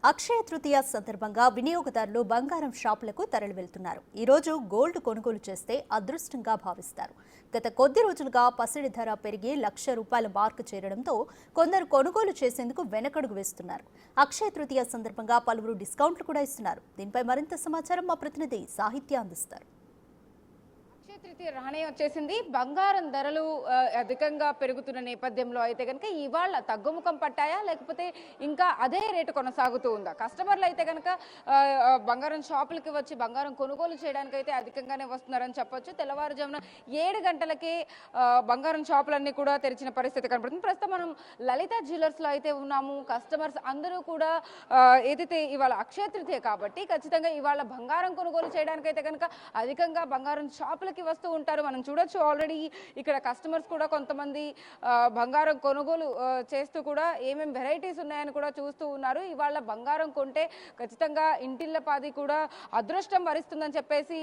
అక్షయ తృతీయ సందర్భంగా వినియోగదారులు బంగారం షాపులకు తరలి వెళ్తున్నారు. ఈ రోజు గోల్డ్ కొనుగోలు చేస్తే అదృష్టంగా భావిస్తారు. గత కొద్ది రోజులుగా పసిడి ధర పెరిగి ₹1,00,000 మార్కు చేరడంతో కొందరు కొనుగోలు చేసేందుకు వెనకడుగు వేస్తున్నారు. అక్షయ తృతీయ సందర్భంగా పలువురు డిస్కౌంట్లు కూడా ఇస్తున్నారు. దీనిపై మరింత సమాచారం మా ప్రతినిధి సాహిత్య అందిస్తారు. తృతీయ రానే వచ్చేసింది. బంగారం ధరలు అధికంగా పెరుగుతున్న నేపథ్యంలో అయితే కనుక ఇవాళ తగ్గుముఖం పట్టాయా లేకపోతే ఇంకా అదే రేటు కొనసాగుతూ ఉందా? కస్టమర్లు అయితే కనుక బంగారం షాపులకి వచ్చి బంగారం కొనుగోలు చేయడానికి అయితే అధికంగానే వస్తున్నారని చెప్పొచ్చు. తెల్లవారుజామున 7 గంటలకే బంగారం షాపులన్నీ కూడా తెరిచిన పరిస్థితి కనబడుతుంది. ప్రస్తుతం మనం లలిత జ్యువెలర్స్ లో అయితే ఉన్నాము. కస్టమర్స్ అందరూ కూడా ఏదైతే ఇవాళ అక్షయ తృతీయ కాబట్టి ఖచ్చితంగా ఇవాళ బంగారం కొనుగోలు చేయడానికి అయితే కనుక అధికంగా బంగారం షాపులకి వస్తూ ఉంటారు. మనం చూడొచ్చు ఆల్రెడీ ఇక్కడ కస్టమర్స్ కూడా కొంతమంది బంగారం కొనుగోలు చేస్తూ కూడా ఏమేమి వెరైటీస్ ఉన్నాయని కూడా చూస్తూ ఉన్నారు. ఇవాళ బంగారం కొంటే ఖచ్చితంగా ఇంటిల్లపాది కూడా అదృష్టం వరిస్తుందని చెప్పేసి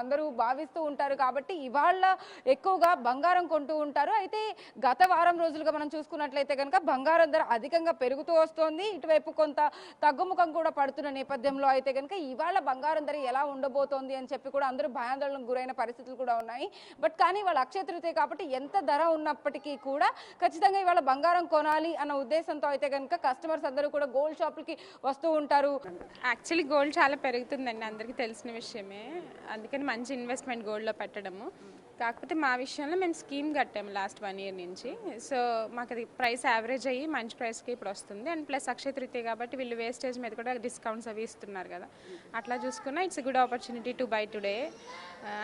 అందరూ భావిస్తూ ఉంటారు. కాబట్టి ఇవాళ ఎక్కువగా బంగారం కొంటూ ఉంటారు. అయితే గత వారం రోజులుగా మనం చూసుకున్నట్లయితే కనుక బంగారం ధర అధికంగా పెరుగుతూ వస్తోంది. ఇటువైపు కొంత తగ్గుముఖం కూడా పడుతున్న నేపథ్యంలో అయితే కనుక ఇవాళ బంగారం ధర ఎలా ఉండబోతోంది అని చెప్పి కూడా అందరూ భయాందోళనకు గురైన పరిస్థితులు కూడా ఉన్నాయి. బట్ కానీ వాళ్ళ అక్షయ తృతీయ కాబట్టి ఎంత ధర ఉన్నప్పటికీ కూడా ఖచ్చితంగా ఇవాళ బంగారం కొనాలి అన్న ఉద్దేశంతో అయితే కనుక కస్టమర్స్ అందరూ కూడా గోల్డ్ షాపులకి వస్తూ ఉంటారు. యాక్చువల్లీ గోల్డ్ చాలా పెరుగుతుందండి, అందరికీ తెలిసిన విషయమే. అందుకని మంచి ఇన్వెస్ట్మెంట్ గోల్డ్లో పెట్టడము. కాకపోతే మా విషయంలో మేము స్కీమ్ కట్టాము లాస్ట్ 1 year నుంచి. సో మాకు అది ప్రైస్ యావరేజ్ అయ్యి మంచి ప్రైస్కి ఇప్పుడు వస్తుంది. అండ్ ప్లస్ అక్షయ తృతీయ కాబట్టి వీళ్ళు వేస్టేజ్ మీద కూడా డిస్కౌంట్స్ అవి ఇస్తున్నారు కదా. అట్లా చూసుకున్నా it's good opportunity to buy today.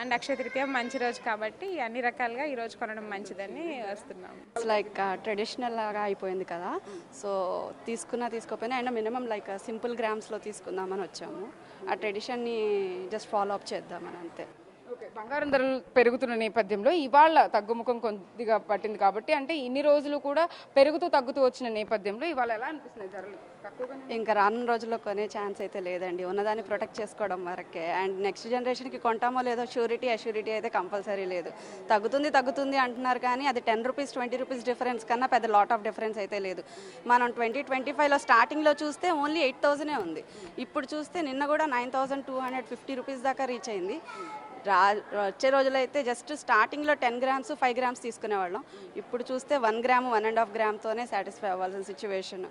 And Akshaya Tritiya మంచి రోజు కాబట్టి అన్ని రకాలుగా ఈ రోజు కొనడం మంచిదని వస్తున్నాము. లైక్ ట్రెడిషనల్ లాగా అయిపోయింది కదా, సో తీసుకోపోయినా అండ్ మినిమం లైక్ సింపుల్ గ్రామ్స్లో తీసుకుందామని వచ్చాము. ఆ ట్రెడిషన్ని జస్ట్ ఫాలో అప్ చేద్దామని అంతే. బంగారం ధరలు పెరుగుతున్న నేపథ్యంలో ఇవాళ తగ్గుముఖం కొద్దిగా పట్టింది కాబట్టి అంటే ఇన్ని రోజులు కూడా పెరుగుతూ తగ్గుతూ వచ్చిన నేపథ్యంలో ఇవాళ ఎలా అనిపిస్తుంది ధరలు? ఇంకా రానున్న రోజుల్లో కొనే ఛాన్స్ అయితే లేదండి, ఉన్నదాన్ని ప్రొటెక్ట్ చేసుకోవడం వరకే. అండ్ నెక్స్ట్ జనరేషన్కి కొంటామో లేదో అష్యూరిటీ అయితే కంపల్సరీ లేదు. తగ్గుతుంది అంటున్నారు కానీ అది ₹10 ₹20 డిఫరెన్స్ కన్నా పెద్ద లాట్ ఆఫ్ డిఫరెన్స్ అయితే లేదు. మనం 2025లో స్టార్టింగ్లో చూస్తే ఓన్లీ 8,000 ఉంది. ఇప్పుడు చూస్తే నిన్న కూడా ₹9,250 దాకా రీచ్ అయింది. వచ్చే రోజుల్లో అయితే జస్ట్ స్టార్టింగ్లో 10 grams 5 grams తీసుకునేవాళ్ళం. ఇప్పుడు చూస్తే 1 gram 1.5 gramతోనే సాటిస్ఫై అవ్వాల్సిన సిచ్యువేషన్.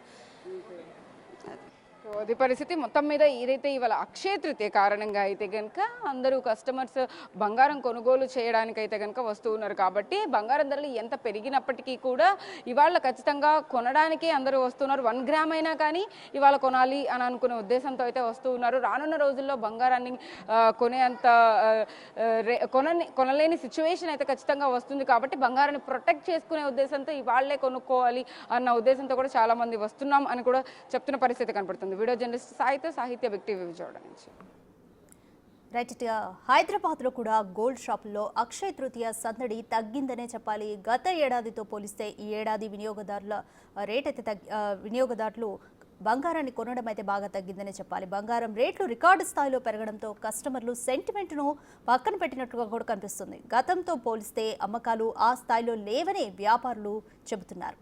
అది పరిస్థితి. మొత్తం మీద ఏదైతే ఇవాళ అక్షయ తృతీయ కారణంగా అయితే కనుక అందరూ కస్టమర్స్ బంగారం కొనుగోలు చేయడానికి అయితే కనుక వస్తూ ఉన్నారు. కాబట్టి బంగారం ధరలు ఎంత పెరిగినప్పటికీ కూడా ఇవాళ ఖచ్చితంగా కొనడానికి అందరూ వస్తున్నారు. 1 gram అయినా కానీ ఇవాళ కొనాలి అని అనుకునే ఉద్దేశంతో అయితే వస్తూ ఉన్నారు. రానున్న రోజుల్లో బంగారాన్ని కొనేంత కొనలేని సిచ్యువేషన్ అయితే ఖచ్చితంగా వస్తుంది. కాబట్టి బంగారాన్ని ప్రొటెక్ట్ చేసుకునే ఉద్దేశంతో ఇవాళ్లే కొనుక్కోవాలి అన్న ఉద్దేశంతో కూడా చాలా మంది వస్తున్నాం అని కూడా చెప్తున్న పరిస్థితి కనపడుతుంది. వీడియో జర్నలిస్ట్ సాహిత్య బిగ్ టీవీ విజయవాడ నుంచి. రైట్. హైదరాబాద్లో కూడా గోల్డ్ షాపుల్లో అక్షయ తృతీయ సందడి తగ్గిందనే చెప్పాలి. గత ఏడాదితో పోలిస్తే ఈ ఏడాది వినియోగదారుల రేట్ అయితే వినియోగదారులు బంగారాన్ని కొనడం అయితే బాగా తగ్గిందనే చెప్పాలి. బంగారం రేట్లు రికార్డు స్థాయిలో పెరగడంతో కస్టమర్లు సెంటిమెంట్ను పక్కన పెట్టినట్టుగా కూడా కనిపిస్తుంది. గతంతో పోలిస్తే అమ్మకాలు ఆ స్థాయిలో లేవని వ్యాపారులు చెబుతున్నారు.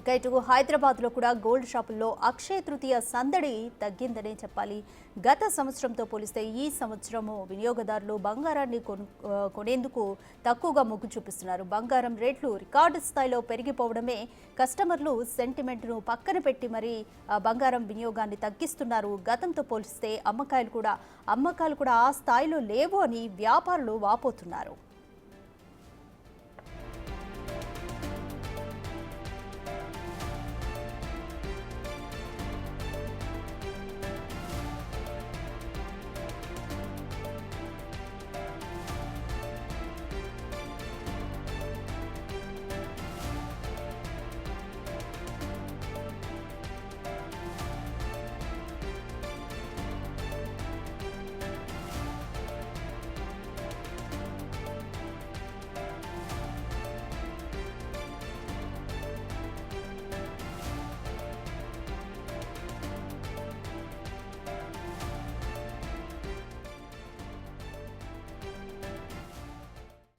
ఇక ఇటు హైదరాబాద్లో కూడా గోల్డ్ షాపుల్లో అక్షయ తృతీయ సందడి తగ్గిందనే చెప్పాలి. గత సంవత్సరంతో పోలిస్తే ఈ సంవత్సరము వినియోగదారులు బంగారాన్ని కొనేందుకు తక్కువగా మొగ్గు చూపిస్తున్నారు. బంగారం రేట్లు రికార్డు స్థాయిలో పెరిగిపోవడమే కస్టమర్లు సెంటిమెంట్ను పక్కన పెట్టి మరీ బంగారం వినియోగాన్ని తగ్గిస్తున్నారు. గతంతో పోలిస్తే అమ్మకాలు కూడా ఆ స్థాయిలో లేవు అని వ్యాపారులు వాపోతున్నారు.